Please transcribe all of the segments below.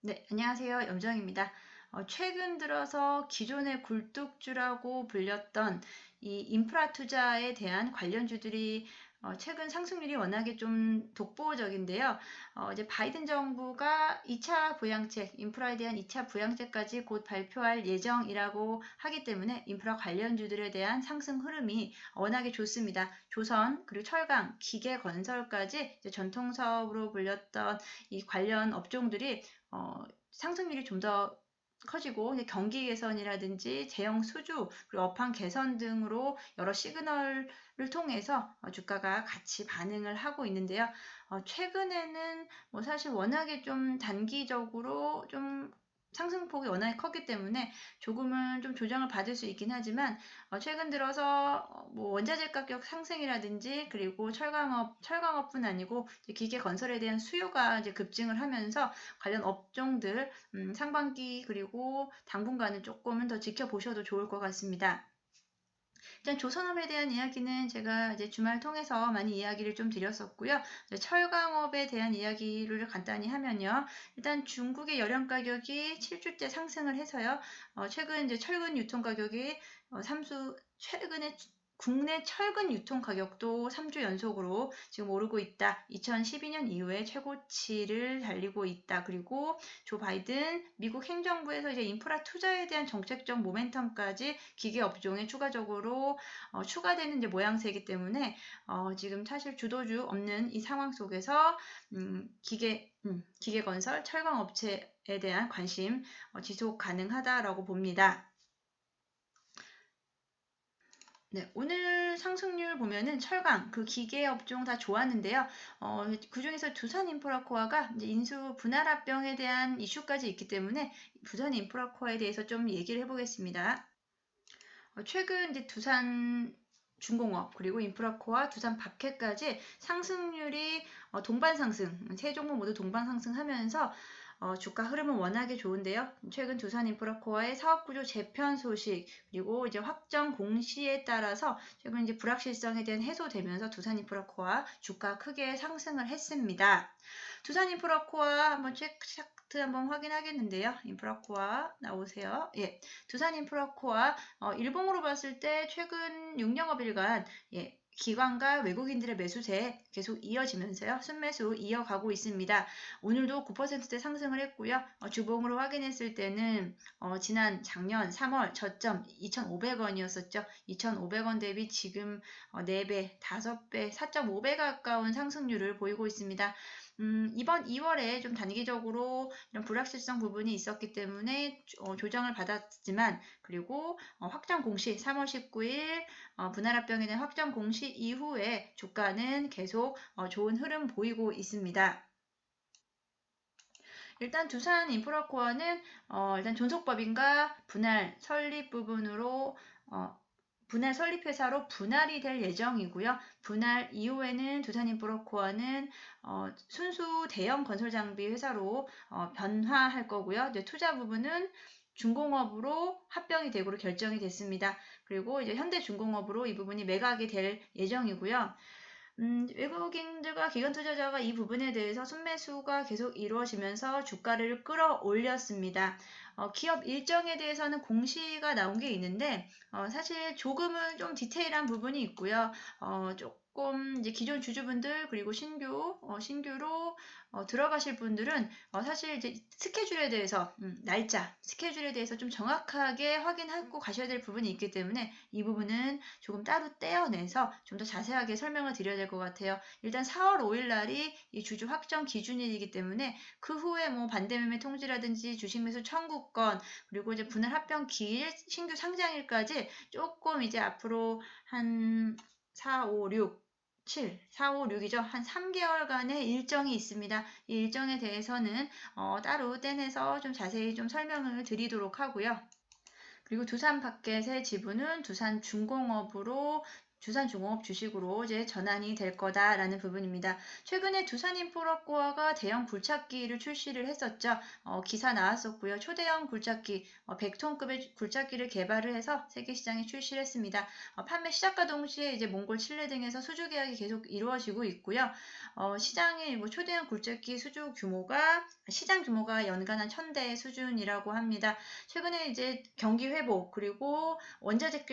네, 안녕하세요. 염정입니다. 최근 들어서 기존의 굴뚝주라고 불렸던 이 인프라 투자에 대한 관련주들이 최근 상승률이 워낙에 좀 독보적인데요. 이제 바이든 정부가 2차 부양책, 인프라에 대한 2차 부양책까지 곧 발표할 예정이라고 하기 때문에 인프라 관련주들에 대한 상승 흐름이 워낙에 좋습니다. 조선, 그리고 철강, 기계 건설까지 이제 전통 사업으로 불렸던 이 관련 업종들이 상승률이 좀 더 커지고 경기 개선이라든지 제형 수주 그리고 업황 개선 등으로 여러 시그널을 통해서 주가가 같이 반응을 하고 있는데요. 최근에는 뭐 사실 워낙에 좀 단기적으로 좀 상승폭이 워낙에 컸기 때문에 조금은 좀 조정을 받을 수 있긴 하지만 최근 들어서 뭐 원자재 가격 상승이라든지 그리고 철강업뿐 아니고 기계 건설에 대한 수요가 이제 급증을 하면서 관련 업종들 상반기 그리고 당분간은 조금은 더 지켜보셔도 좋을 것 같습니다. 일단 조선업에 대한 이야기는 제가 이제 주말 통해서 많이 이야기를 좀 드렸었고요. 철강업에 대한 이야기를 간단히 하면요. 일단 중국의 열연 가격이 7주째 상승을 해서요. 최근 이제 철근 유통 가격이 최근에 국내 철근 유통 가격도 3주 연속으로 지금 오르고 있다. 2012년 이후에 최고치를 달리고 있다. 그리고 조 바이든 미국 행정부에서 이제 인프라 투자에 대한 정책적 모멘텀까지 기계 업종에 추가적으로 추가되는 이제 모양새이기 때문에 지금 사실 주도주 없는 이 상황 속에서 기계 건설, 철강 업체에 대한 관심 지속 가능하다라고 봅니다. 네, 오늘 상승률 보면은 철강, 그 기계 업종 다 좋았는데요. 그중에서 두산인프라코아가 이제 인수 분할합병에 대한 이슈까지 있기 때문에 두산인프라코아에 대해서 좀 얘기를 해보겠습니다. 최근 이제 두산 중공업 그리고 인프라코아, 두산 박해까지 상승률이 동반 상승, 세 종목 모두 동반 상승하면서 주가 흐름은 워낙에 좋은데요. 최근 두산 인프라코아의 사업구조 재편 소식 그리고 이제 확정 공시에 따라서 최근 이제 불확실성에 대한 해소되면서 두산 인프라코아 주가 크게 상승을 했습니다. 두산 인프라코아 한번 차트 한번 확인하겠는데요. 인프라코아 나오세요. 예, 두산 인프라코아 일봉으로 봤을 때 최근 6영업일간 기관과 외국인들의 매수세 계속 이어지면서요. 순매수 이어가고 있습니다. 오늘도 9%대 상승을 했고요. 주봉으로 확인했을 때는 작년 3월 저점 2,500원이었었죠. 2,500원 대비 지금 4배, 5배, 4.5배 가까운 상승률을 보이고 있습니다. 이번 2월에 좀 단기적으로 이런 불확실성 부분이 있었기 때문에 조정을 받았지만 그리고 확정 공시 3월 19일 분할합병에 대한 확정 공시 이후에 주가는 계속 좋은 흐름 보이고 있습니다. 일단 두산 인프라코어는 일단 존속법인과 분할 설립 부분으로 분할 설립 회사로 분할이 될 예정이고요. 분할 이후에는 두산인프라코어는 순수 대형 건설 장비 회사로 변화할 거고요. 이제 투자 부분은 중공업으로 합병이 되고 결정이 됐습니다. 그리고 이제 현대중공업으로 이 부분이 매각이 될 예정이고요. 외국인들과 기관 투자자가 이 부분에 대해서 순매수가 계속 이루어지면서 주가를 끌어올렸습니다. 기업 일정에 대해서는 공시가 나온 게 있는데 사실 조금은 좀 디테일한 부분이 있고요. 조금 이제 기존 주주분들 그리고 신규로 들어가실 분들은 사실 이제 스케줄에 대해서 날짜, 스케줄에 대해서 좀 정확하게 확인하고 가셔야 될 부분이 있기 때문에 이 부분은 조금 따로 떼어내서 좀 더 자세하게 설명을 드려야 될 것 같아요. 일단 4월 5일 날이 이 주주 확정 기준일이기 때문에 그 후에 뭐 반대매매 통지라든지 주식 매수 청구권 그리고 이제 분할 합병 기일, 신규 상장일까지 조금 이제 앞으로 한 4, 5, 6 4, 5, 6이죠. 한 3개월간의 일정이 있습니다. 이 일정에 대해서는 따로 떼내서 좀 자세히 좀 설명을 드리도록 하고요. 그리고 두산 바켓의 지분은 두산 중공업으로 두산중공업 주식으로 이제 전환이 될 거다라는 부분입니다. 최근에 두산인프라코아가 대형 굴착기를 출시를 했었죠. 기사 나왔었고요. 초대형 굴착기, 100톤급의 굴착기를 개발을 해서 세계 시장에 출시를 했습니다. 판매 시작과 동시에 이제 몽골, 칠레 등에서 수주 계약이 계속 이루어지고 있고요. 시장의 뭐 초대형 굴착기 시장 규모가 연간 한 1000대 수준이라고 합니다. 최근에 이제 경기 회복 그리고 원자재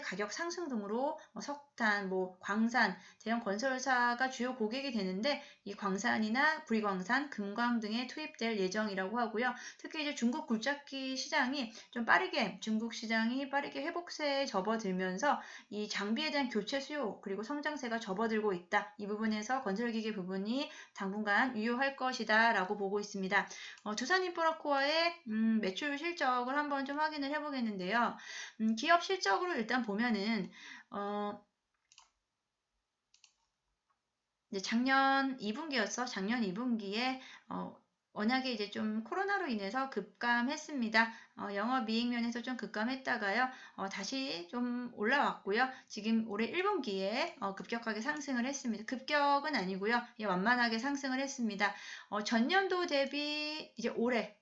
가격 상승 등으로 석탄, 광산, 대형 건설사가 주요 고객이 되는데 이 광산이나 구리광산, 금광 등에 투입될 예정이라고 하고요. 특히 이제 중국 굴착기 시장이 중국 시장이 빠르게 회복세에 접어들면서 이 장비에 대한 교체 수요 그리고 성장세가 접어들고 있다. 이 부분에서 건설기계 부분이 당분간 유효할 것이다라고 보고 있습니다. 두산인프라코어의 매출 실적을 한번 좀 확인을 해보겠는데요. 기업 실적으로 일단 보면은 이제 작년 2분기에 워낙에 이제 좀 코로나로 인해서 급감했습니다. 영업이익 면에서 좀 급감했다가요. 다시 좀 올라왔고요. 지금 올해 1분기에 급격하게 상승을 했습니다. 급격은 아니고요. 예, 완만하게 상승을 했습니다. 전년도 대비 이제 올해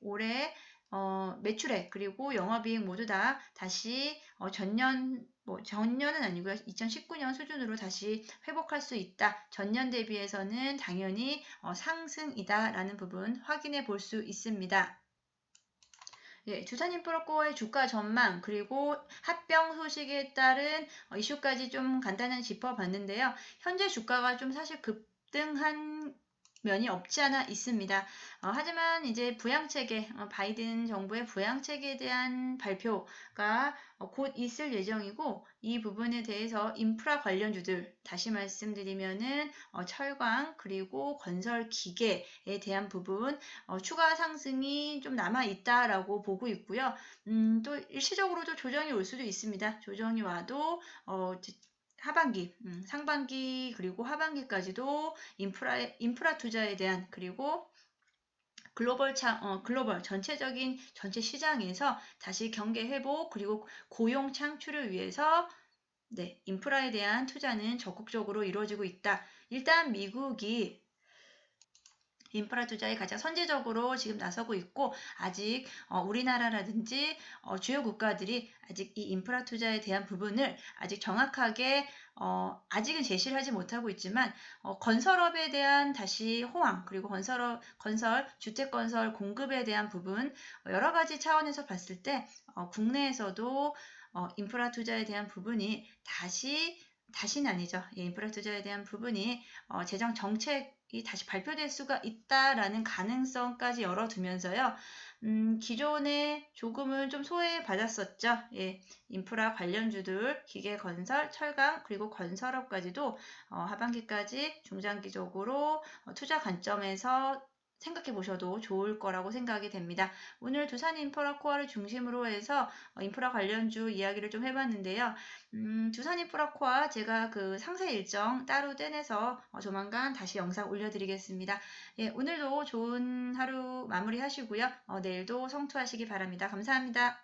매출액 그리고 영업이익 모두 다 다시 전년은 아니고요. 2019년 수준으로 다시 회복할 수 있다. 전년 대비해서는 당연히 상승이다라는 부분 확인해 볼 수 있습니다. 예, 두산인프라코어의 주가 전망 그리고 합병 소식에 따른 이슈까지 좀 간단히 짚어봤는데요. 현재 주가가 좀 사실 급등한 면이 없지 않아 있습니다. 하지만 이제 부양체계, 바이든 정부의 부양체계에 대한 발표가 곧 있을 예정이고 이 부분에 대해서 인프라 관련주들 다시 말씀드리면은 철강 그리고 건설 기계에 대한 부분 추가 상승이 좀 남아 있다라고 보고 있고요. 또 일시적으로도 조정이 올 수도 있습니다. 조정이 와도 하반기, 상반기 그리고 하반기까지도 인프라 투자에 대한 그리고 글로벌 전체적인 전체 시장에서 다시 경계 회복 그리고 고용 창출을 위해서 인프라에 대한 투자는 적극적으로 이루어지고 있다. 일단 미국이 인프라 투자에 가장 선제적으로 지금 나서고 있고 아직 우리나라라든지 주요 국가들이 아직 이 인프라 투자에 대한 부분을 아직 정확하게 아직은 제시를 하지 못하고 있지만 건설업에 대한 다시 호황 그리고 주택 건설 공급에 대한 부분 여러 가지 차원에서 봤을 때 국내에서도 인프라 투자에 대한 부분이 다시는 아니죠. 예, 인프라 투자에 대한 부분이 재정 정책이 다시 발표될 수가 있다라는 가능성까지 열어두면서요. 기존에 조금은 좀 소외받았었죠. 예, 인프라 관련주들, 기계건설, 철강, 그리고 건설업까지도 하반기까지 중장기적으로 투자 관점에서 생각해 보셔도 좋을 거라고 생각이 됩니다. 오늘 두산인프라코아를 중심으로 해서 인프라 관련주 이야기를 좀 해봤는데요. 두산인프라코아 제가 그 상세 일정 따로 떼내서 조만간 다시 영상 올려드리겠습니다. 예, 오늘도 좋은 하루 마무리하시고요. 내일도 성투하시기 바랍니다. 감사합니다.